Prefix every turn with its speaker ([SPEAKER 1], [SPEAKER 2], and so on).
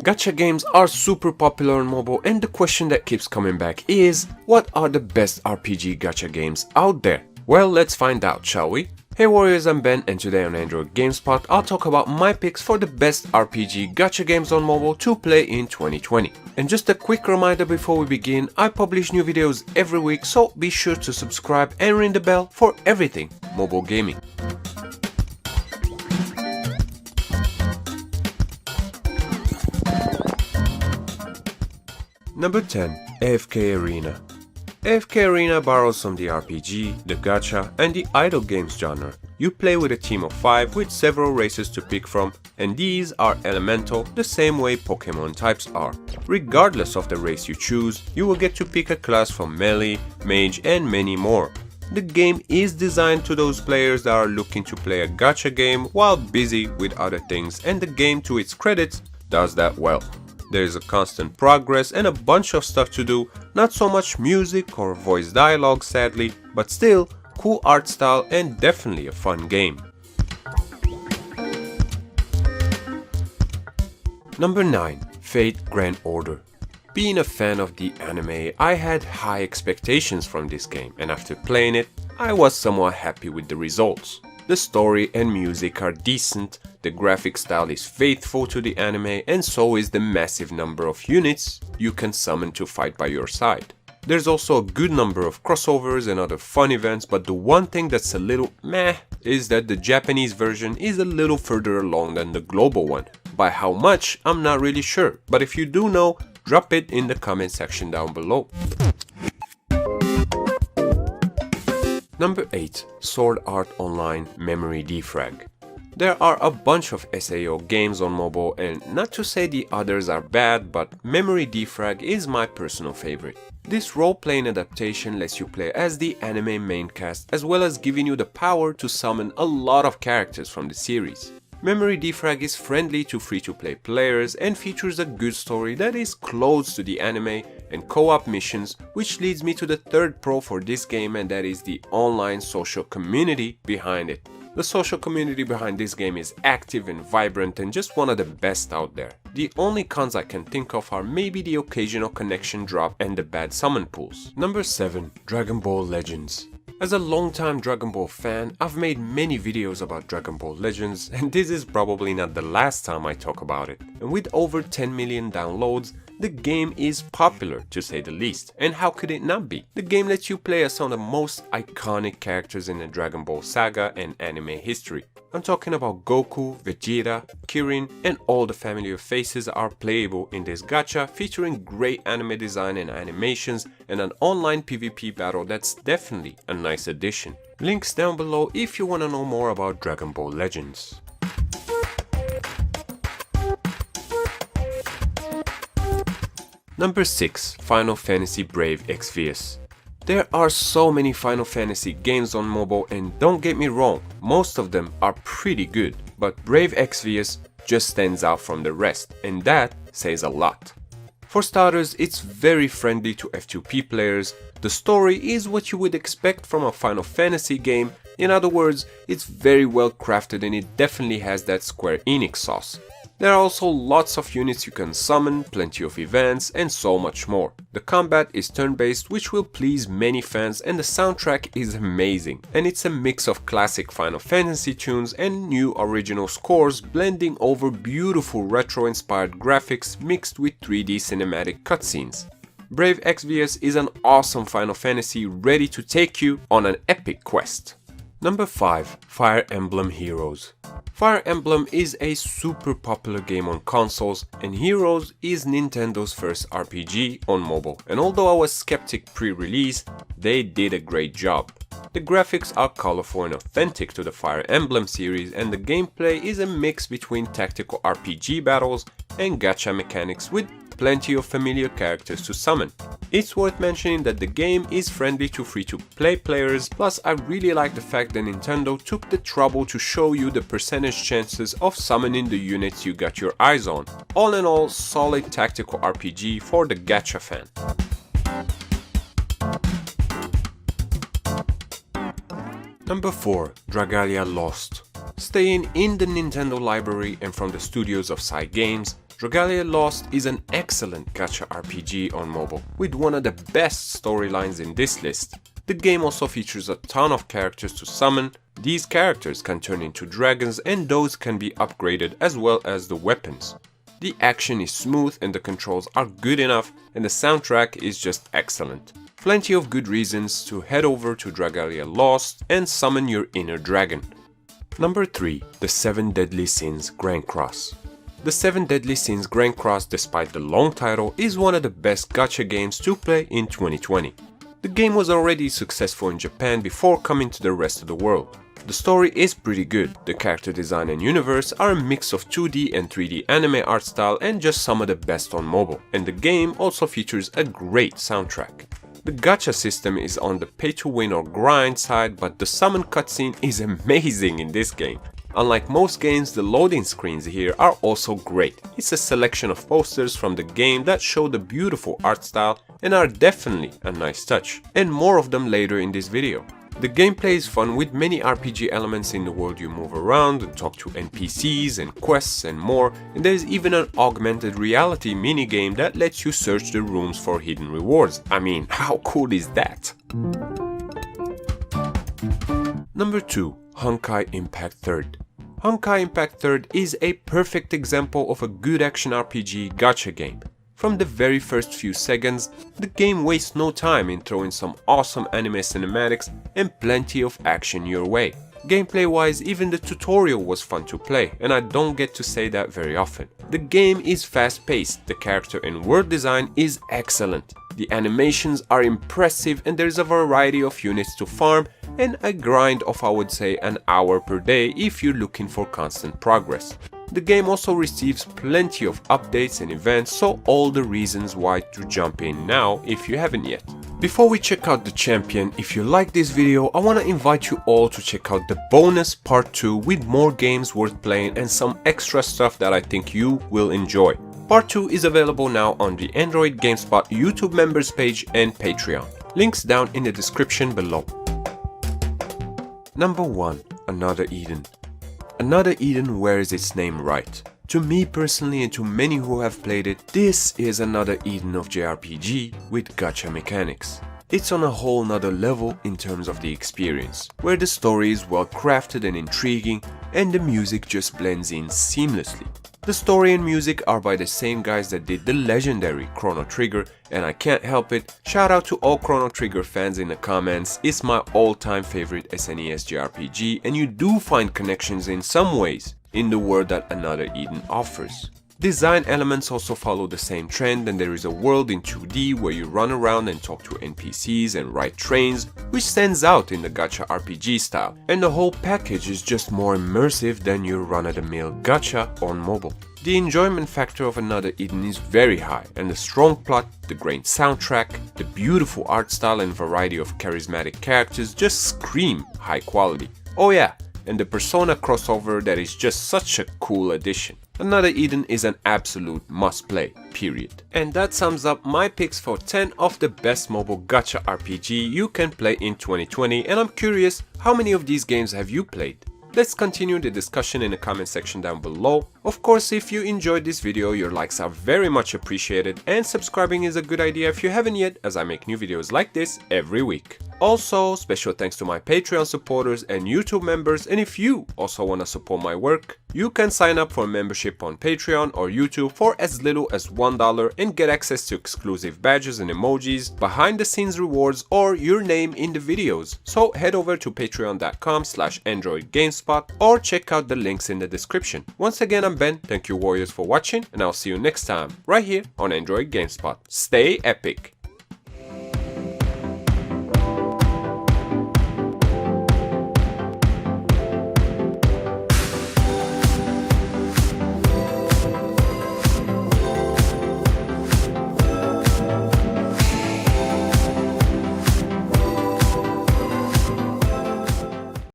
[SPEAKER 1] Gacha games are super popular on mobile, and the question that keeps coming back is, what are the best RPG gacha games out there? Well, let's find out, shall we? Hey warriors, I'm Ben, and today on Android Gamespot, I'll talk about my picks for the best RPG gacha games on mobile to play in 2020. And just a quick reminder before we begin, I publish new videos every week, so be sure to subscribe and ring the bell for everything mobile gaming. Number 10. AFK Arena. AFK Arena borrows from the RPG, the gacha, and the idle games genre. You play with a team of 5 with several races to pick from, and these are elemental the same way Pokemon types are. Regardless of the race you choose, you will get to pick a class from melee, mage, and many more. The game is designed to those players that are looking to play a gacha game while busy with other things, and the game, to its credit, does that well. There is a constant progress and a bunch of stuff to do, not so much music or voice dialogue sadly, but still cool art style and definitely a fun game. Number 9. Fate Grand Order. Being a fan of the anime, I had high expectations from this game, and after playing it, I was somewhat happy with the results. The story and music are decent, the graphic style is faithful to the anime, and so is the massive number of units you can summon to fight by your side. There's also a good number of crossovers and other fun events, but the one thing that's a little meh is that the Japanese version is a little further along than the global one. By how much, I'm not really sure, but if you do know, drop it in the comment section down below. Number 8. Sword Art Online Memory Defrag. There are a bunch of SAO games on mobile, and not to say the others are bad, but Memory Defrag is my personal favorite. This role-playing adaptation lets you play as the anime main cast, as well as giving you the power to summon a lot of characters from the series. Memory Defrag is friendly to free-to-play players and features a good story that is close to the anime and co-op missions, which leads me to the third pro for this game, and that is the online social community behind it. The social community behind this game is active and vibrant and just one of the best out there. The only cons I can think of are maybe the occasional connection drop and the bad summon pools. Number 7. Dragon Ball Legends. As a longtime Dragon Ball fan, I've made many videos about Dragon Ball Legends, and this is probably not the last time I talk about it. And with over 10 million downloads, the game is popular to say the least, and how could it not be? The game lets you play as some of the most iconic characters in the Dragon Ball saga and anime history. I'm talking about Goku, Vegeta, Kirin, and all the familiar faces are playable in this gacha, featuring great anime design and animations, and an online PvP battle that's definitely a nice addition. Links down below if you want to know more about Dragon Ball Legends. Number 6. Final Fantasy Brave Exvius. There are so many Final Fantasy games on mobile, and don't get me wrong, most of them are pretty good, but Brave Exvius just stands out from the rest, and that says a lot. For starters, it's very friendly to F2P players, the story is what you would expect from a Final Fantasy game, in other words, it's very well crafted and it definitely has that Square Enix sauce. There are also lots of units you can summon, plenty of events, and so much more. The combat is turn-based, which will please many fans, and the soundtrack is amazing. And it's a mix of classic Final Fantasy tunes and new original scores, blending over beautiful retro-inspired graphics mixed with 3D cinematic cutscenes. Brave Exvius is an awesome Final Fantasy ready to take you on an epic quest. Number 5. Fire Emblem Heroes. Fire Emblem is a super popular game on consoles, and Heroes is Nintendo's first RPG on mobile, and although I was skeptic pre-release, they did a great job. The graphics are colorful and authentic to the Fire Emblem series, and the gameplay is a mix between tactical RPG battles and gacha mechanics with plenty of familiar characters to summon. It's worth mentioning that the game is friendly to free-to-play players, plus I really like the fact that Nintendo took the trouble to show you the percentage chances of summoning the units you got your eyes on. All in all, solid tactical RPG for the gacha fan. Number 4. Dragalia Lost. Staying in the Nintendo library and from the studios of Games, Dragalia Lost is an excellent gacha RPG on mobile, with one of the best storylines in this list. The game also features a ton of characters to summon. These characters can turn into dragons and those can be upgraded as well as the weapons. The action is smooth and the controls are good enough, and the soundtrack is just excellent. Plenty of good reasons to head over to Dragalia Lost and summon your inner dragon. Number 3. The 7 Deadly Sins Grand Cross. The 7 Deadly Sins Grand Cross, despite the long title, is one of the best gacha games to play in 2020. The game was already successful in Japan before coming to the rest of the world. The story is pretty good, the character design and universe are a mix of 2D and 3D anime art style and just some of the best on mobile, and the game also features a great soundtrack. The gacha system is on the pay to win or grind side, but the summon cutscene is amazing in this game. Unlike most games, the loading screens here are also great. It's a selection of posters from the game that show the beautiful art style and are definitely a nice touch, and more of them later in this video. The gameplay is fun with many RPG elements in the world. You move around and talk to NPCs and quests and more, and there's even an augmented reality minigame that lets you search the rooms for hidden rewards. I mean, how cool is that? Number 2. Honkai Impact 3rd. Honkai Impact 3rd is a perfect example of a good action RPG gacha game. From the very first few seconds, the game wastes no time in throwing some awesome anime cinematics and plenty of action your way. Gameplay wise, even the tutorial was fun to play, and I don't get to say that very often. The game is fast paced, the character and world design is excellent. The animations are impressive and there's a variety of units to farm and a grind of, I would say, an hour per day if you're looking for constant progress. The game also receives plenty of updates and events, so all the reasons why to jump in now if you haven't yet. Before we check out the champion, if you like this video, I want to invite you all to check out the bonus part 2 with more games worth playing and some extra stuff that I think you will enjoy. Part 2 is available now on the Android Gamespot YouTube members page and Patreon. Links down in the description below. Number 1. Another Eden. Another Eden wears its name right. To me personally and to many who have played it, this is another Eden of JRPG with gacha mechanics. It's on a whole nother level in terms of the experience, where the story is well crafted and intriguing and the music just blends in seamlessly. The story and music are by the same guys that did the legendary Chrono Trigger, and I can't help it, shout out to all Chrono Trigger fans in the comments. It's my all-time favorite SNES JRPG, and you do find connections in some ways in the world that Another Eden offers. Design elements also follow the same trend, and there is a world in 2D where you run around and talk to NPCs and ride trains, which stands out in the gacha RPG style, and the whole package is just more immersive than your run-of-the-mill gacha on mobile. The enjoyment factor of Another Eden is very high, and the strong plot, the great soundtrack, the beautiful art style and variety of charismatic characters just scream high quality. Oh yeah, and the Persona crossover that is just such a cool addition. Another Eden is an absolute must-play, period. And that sums up my picks for 10 of the best mobile gacha RPG you can play in 2020, and I'm curious, how many of these games have you played? Let's continue the discussion in the comment section down below. Of course, if you enjoyed this video, your likes are very much appreciated, and subscribing is a good idea if you haven't yet, as I make new videos like this every week. Also, special thanks to my Patreon supporters and YouTube members, and if you also want to support my work, you can sign up for a membership on Patreon or YouTube for as little as $1 and get access to exclusive badges and emojis, behind the scenes rewards, or your name in the videos. So head over to patreon.com/AndroidGamespot or check out the links in the description. Once again, I'm Ben, thank you warriors for watching, and I'll see you next time right here on Android Gamespot. Stay epic!